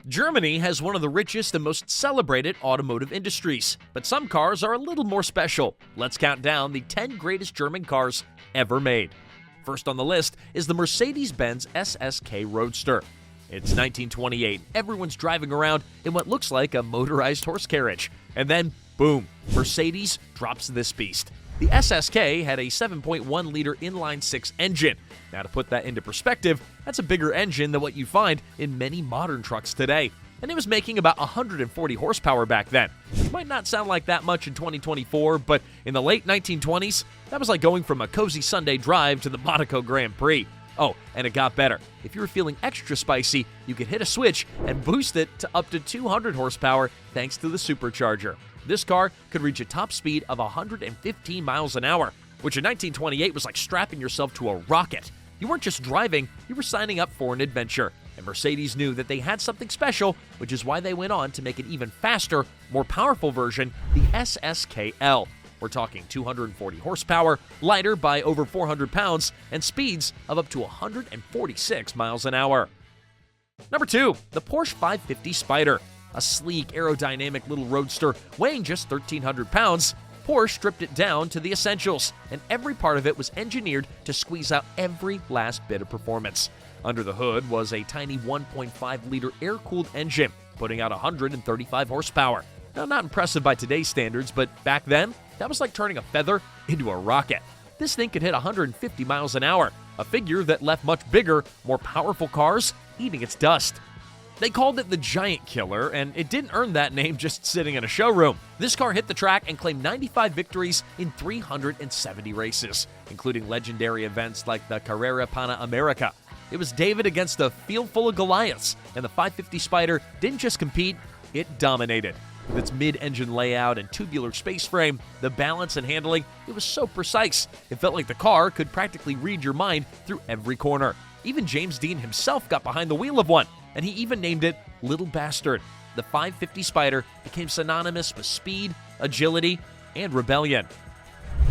Germany has one of the richest and most celebrated automotive industries, but some cars are a little more special. Let's count down the 10 greatest German cars ever made. First on the list is the Mercedes-Benz SSK Roadster. It's 1928. Everyone's driving around in what looks like a motorized horse carriage. And then, boom, Mercedes drops this beast. The SSK had a 7.1-liter inline-6 engine. Now, to put that into perspective, that's a bigger engine than what you find in many modern trucks today. And it was making about 140 horsepower back then. It might not sound like that much in 2024, but in the late 1920s, that was like going from a cozy Sunday drive to the Monaco Grand Prix. Oh, and it got better. If you were feeling extra spicy, you could hit a switch and boost it to up to 200 horsepower thanks to the supercharger. This car could reach a top speed of 115 miles an hour, which in 1928 was like strapping yourself to a rocket. You weren't just driving, you were signing up for an adventure. And Mercedes knew that they had something special, which is why they went on to make an even faster, more powerful version, the SSKL. We're talking 240 horsepower, lighter by over 400 pounds, and speeds of up to 146 miles an hour. Number 2, the Porsche 550 Spider. A sleek, aerodynamic little roadster weighing just 1,300 pounds, Porsche stripped it down to the essentials, and every part of it was engineered to squeeze out every last bit of performance. Under the hood was a tiny 1.5-liter air-cooled engine, putting out 135 horsepower. Now, not impressive by today's standards, but back then, that was like turning a feather into a rocket. This thing could hit 150 miles an hour, a figure that left much bigger, more powerful cars eating its dust. They called it the Giant Killer, and it didn't earn that name just sitting in a showroom. This car hit the track and claimed 95 victories in 370 races, including legendary events like the Carrera Panamerica. It was David against a field full of Goliaths, and the 550 Spider didn't just compete, it dominated. With its mid-engine layout and tubular space frame, the balance and handling, it was so precise. It felt like the car could practically read your mind through every corner. Even James Dean himself got behind the wheel of one, and he even named it Little Bastard. The 550 Spider became synonymous with speed, agility, and rebellion.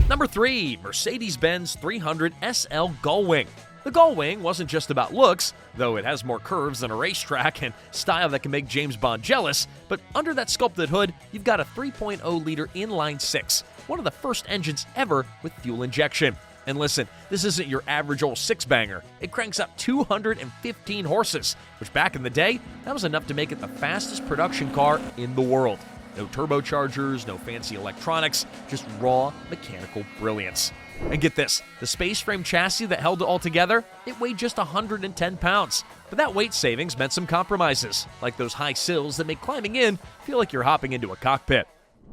Number 3, Mercedes-Benz 300 SL Gullwing. The Gullwing wasn't just about looks, though it has more curves than a racetrack and style that can make James Bond jealous, but under that sculpted hood, you've got a 3.0-liter inline-6, one of the first engines ever with fuel injection. And listen, this isn't your average old six-banger. It cranks out 215 horses, which back in the day, that was enough to make it the fastest production car in the world. No turbochargers, no fancy electronics, just raw mechanical brilliance. And get this, the space frame chassis that held it all together, it weighed just 110 pounds. But that weight savings meant some compromises, like those high sills that make climbing in feel like you're hopping into a cockpit.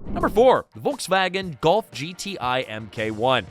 Number 4, the Volkswagen Golf GTI MK1.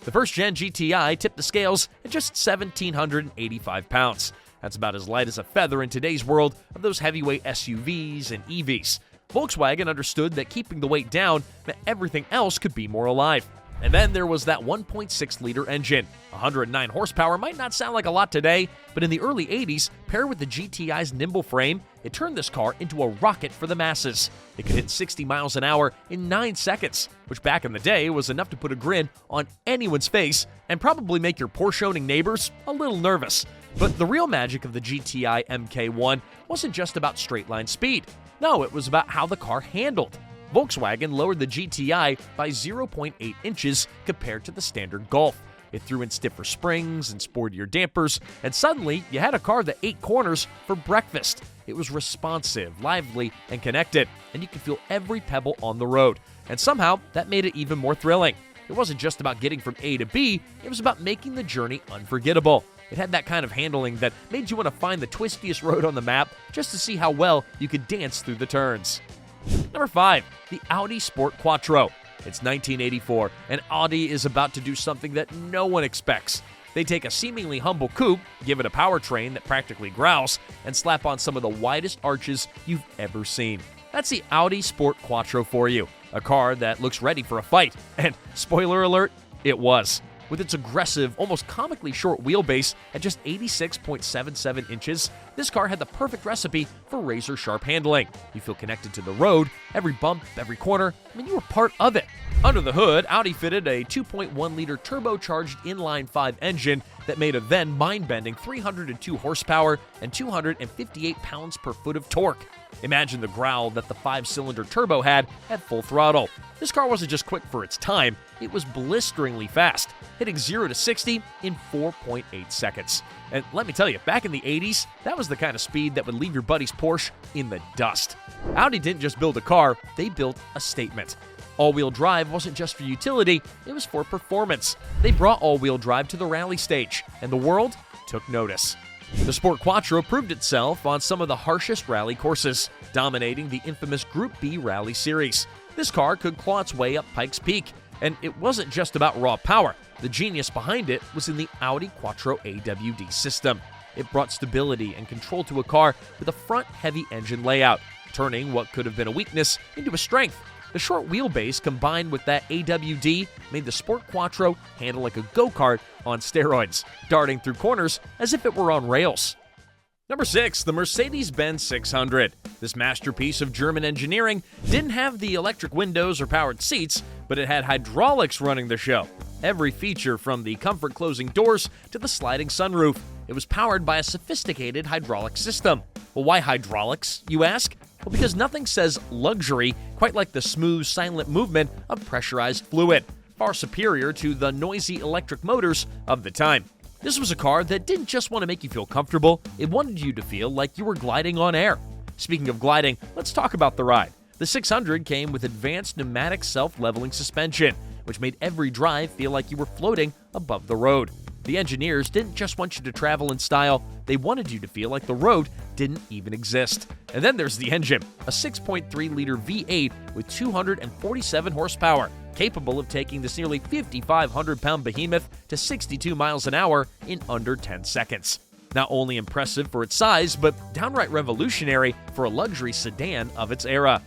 The first-gen GTI tipped the scales at just 1,785 pounds. That's about as light as a feather in today's world of those heavyweight SUVs and EVs. Volkswagen understood that keeping the weight down meant everything else could be more alive. And then there was that 1.6-liter engine. 109 horsepower might not sound like a lot today, but in the early 80s, paired with the GTI's nimble frame, it turned this car into a rocket for the masses. It could hit 60 miles an hour in 9 seconds, which back in the day was enough to put a grin on anyone's face and probably make your Porsche-owning neighbors a little nervous. But the real magic of the GTI MK1 wasn't just about straight-line speed. No, it was about how the car handled. Volkswagen lowered the GTI by 0.8 inches compared to the standard Golf. It threw in stiffer springs and sportier dampers, and suddenly you had a car that ate corners for breakfast. It was responsive, lively, and connected, and you could feel every pebble on the road. And somehow, that made it even more thrilling. It wasn't just about getting from A to B, it was about making the journey unforgettable. It had that kind of handling that made you want to find the twistiest road on the map just to see how well you could dance through the turns. Number 5, the Audi Sport Quattro. It's 1984, and Audi is about to do something that no one expects. They take a seemingly humble coupe, give it a powertrain that practically growls, and slap on some of the widest arches you've ever seen. That's the Audi Sport Quattro for you, a car that looks ready for a fight. And spoiler alert, it was. With its aggressive, almost comically short wheelbase at just 86.77 inches, this car had the perfect recipe for razor-sharp handling. You feel connected to the road, every bump, every corner. You were part of it. Under the hood, Audi fitted a 2.1-liter turbocharged inline-5 engine that made a then mind-bending 302 horsepower and 258 pounds per foot of torque. Imagine the growl that the 5-cylinder turbo had at full throttle. This car wasn't just quick for its time, it was blisteringly fast, hitting 0 to 60 in 4.8 seconds. And let me tell you, back in the 80s, that was the kind of speed that would leave your buddy's Porsche in the dust. Audi didn't just build a car, they built a statement. All-wheel drive wasn't just for utility, it was for performance. They brought all-wheel drive to the rally stage, and the world took notice. The Sport Quattro proved itself on some of the harshest rally courses, dominating the infamous Group B Rally Series. This car could claw its way up Pikes Peak, and it wasn't just about raw power. The genius behind it was in the Audi Quattro AWD system. It brought stability and control to a car with a front-heavy engine layout, turning what could have been a weakness into a strength. The short wheelbase combined with that AWD made the Sport Quattro handle like a go-kart on steroids, darting through corners as if it were on rails. Number 6, the Mercedes-Benz 600. This masterpiece of German engineering didn't have the electric windows or powered seats, but it had hydraulics running the show. Every feature from the comfort closing doors to the sliding sunroof. It was powered by a sophisticated hydraulic system. Well, why hydraulics, you ask? Well, because nothing says luxury quite like the smooth, silent movement of pressurized fluid, far superior to the noisy electric motors of the time. This was a car that didn't just want to make you feel comfortable, it wanted you to feel like you were gliding on air. Speaking of gliding, let's talk about the ride. The 600 came with advanced pneumatic self-leveling suspension, which made every drive feel like you were floating above the road. The engineers didn't just want you to travel in style, they wanted you to feel like the road didn't even exist. And then there's the engine, a 6.3-liter V8 with 247 horsepower, capable of taking this nearly 5,500-pound behemoth to 62 miles an hour in under 10 seconds. Not only impressive for its size, but downright revolutionary for a luxury sedan of its era.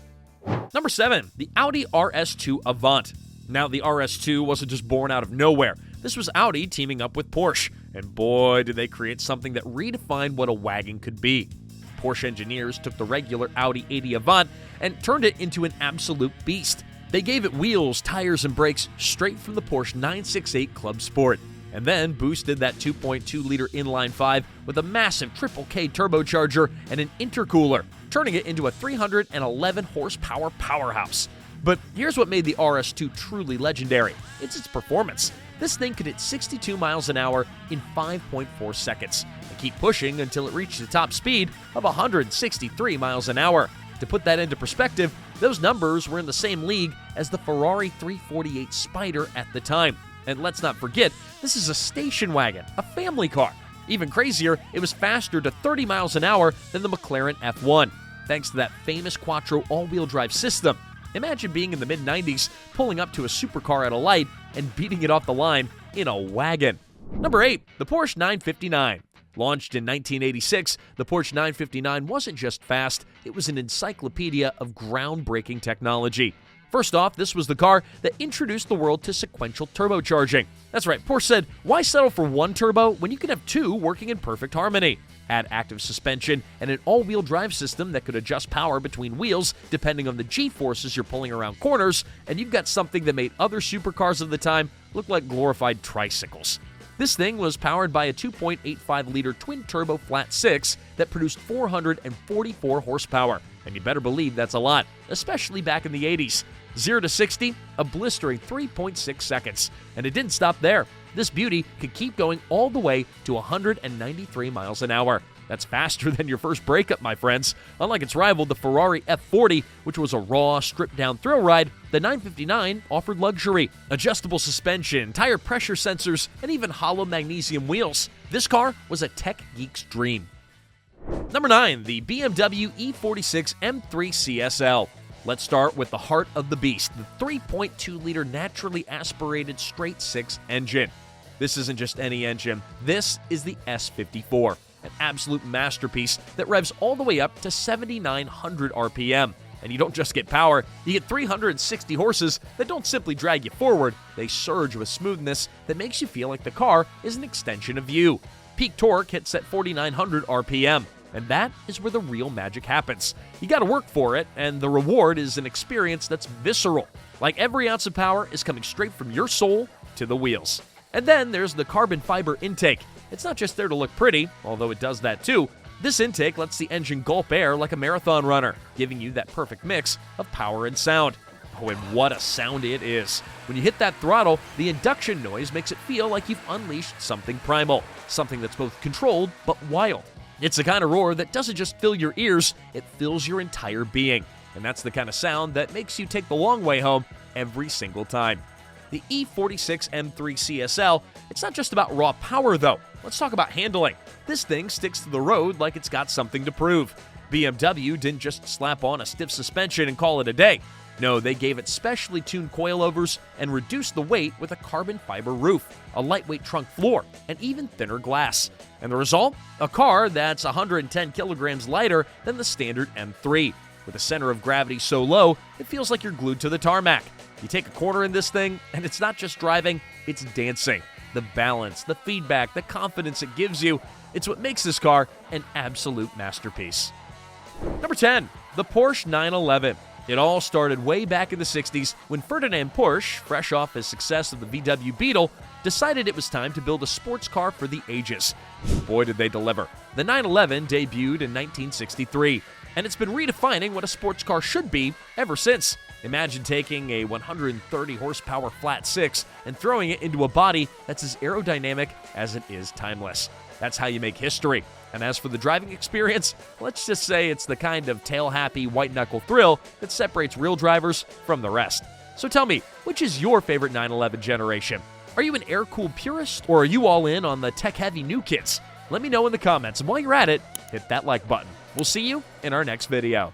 Number 7, the Audi RS2 Avant. Now, the RS2 wasn't just born out of nowhere. This was Audi teaming up with Porsche, and boy, did they create something that redefined what a wagon could be. Porsche engineers took the regular Audi 80 Avant and turned it into an absolute beast. They gave it wheels, tires, and brakes straight from the Porsche 968 Club Sport, and then boosted that 2.2-liter inline-5 with a massive Triple K turbocharger and an intercooler, turning it into a 311-horsepower powerhouse. But here's what made the RS2 truly legendary. It's its performance. This thing could hit 62 miles an hour in 5.4 seconds and keep pushing until it reached the top speed of 163 miles an hour. To put that into perspective, those numbers were in the same league as the Ferrari 348 Spider at the time. And let's not forget, this is a station wagon, a family car. Even crazier, it was faster to 30 miles an hour than the McLaren F1, thanks to that famous Quattro all-wheel drive system. Imagine being in the mid-90s, pulling up to a supercar at a light and beating it off the line in a wagon. Number 8, the Porsche 959. Launched in 1986, the Porsche 959 wasn't just fast, it was an encyclopedia of groundbreaking technology. First off, this was the car that introduced the world to sequential turbocharging. That's right, Porsche said, why settle for one turbo when you can have two working in perfect harmony? Add active suspension and an all-wheel drive system that could adjust power between wheels depending on the G-forces you're pulling around corners, and you've got something that made other supercars of the time look like glorified tricycles. This thing was powered by a 2.85-liter twin-turbo flat-six that produced 444 horsepower, and you better believe that's a lot, especially back in the 80s. 0 to 60, a blistering 3.6 seconds. And it didn't stop there. This beauty could keep going all the way to 193 miles an hour. That's faster than your first breakup, my friends. Unlike its rival, the Ferrari F40, which was a raw, stripped-down thrill ride, the 959 offered luxury, adjustable suspension, tire pressure sensors, and even hollow magnesium wheels. This car was a tech geek's dream. Number 9, the BMW E46 M3 CSL. Let's start with the heart of the beast, the 3.2-liter naturally aspirated straight-six engine. This isn't just any engine. This is the S54, an absolute masterpiece that revs all the way up to 7,900 RPM. And you don't just get power, you get 360 horses that don't simply drag you forward, they surge with smoothness that makes you feel like the car is an extension of you. Peak torque hits at 4,900 RPM. And that is where the real magic happens. You gotta work for it, and the reward is an experience that's visceral. Like every ounce of power is coming straight from your soul to the wheels. And then there's the carbon fiber intake. It's not just there to look pretty, although it does that too. This intake lets the engine gulp air like a marathon runner, giving you that perfect mix of power and sound. Oh, and what a sound it is. When you hit that throttle, the induction noise makes it feel like you've unleashed something primal, something that's both controlled but wild. It's the kind of roar that doesn't just fill your ears, it fills your entire being. And that's the kind of sound that makes you take the long way home every single time. The E46 M3 CSL, it's not just about raw power though. Let's talk about handling. This thing sticks to the road like it's got something to prove. BMW didn't just slap on a stiff suspension and call it a day. No, they gave it specially tuned coilovers and reduced the weight with a carbon fiber roof, a lightweight trunk floor, and even thinner glass. And the result? A car that's 110 kilograms lighter than the standard M3. With a center of gravity so low, it feels like you're glued to the tarmac. You take a corner in this thing, and it's not just driving, it's dancing. The balance, the feedback, the confidence it gives you, it's what makes this car an absolute masterpiece. Number 10, the Porsche 911. It all started way back in the 60s when Ferdinand Porsche, fresh off his success of the VW Beetle, decided it was time to build a sports car for the ages. Boy, did they deliver. The 911 debuted in 1963, and it's been redefining what a sports car should be ever since. Imagine taking a 130 horsepower flat six and throwing it into a body that's as aerodynamic as it is timeless. That's how you make history. And as for the driving experience, let's just say it's the kind of tail-happy, white-knuckle thrill that separates real drivers from the rest. So tell me, which is your favorite 911 generation? Are you an air-cooled purist, or are you all in on the tech-heavy new kits? Let me know in the comments, and while you're at it, hit that like button. We'll see you in our next video.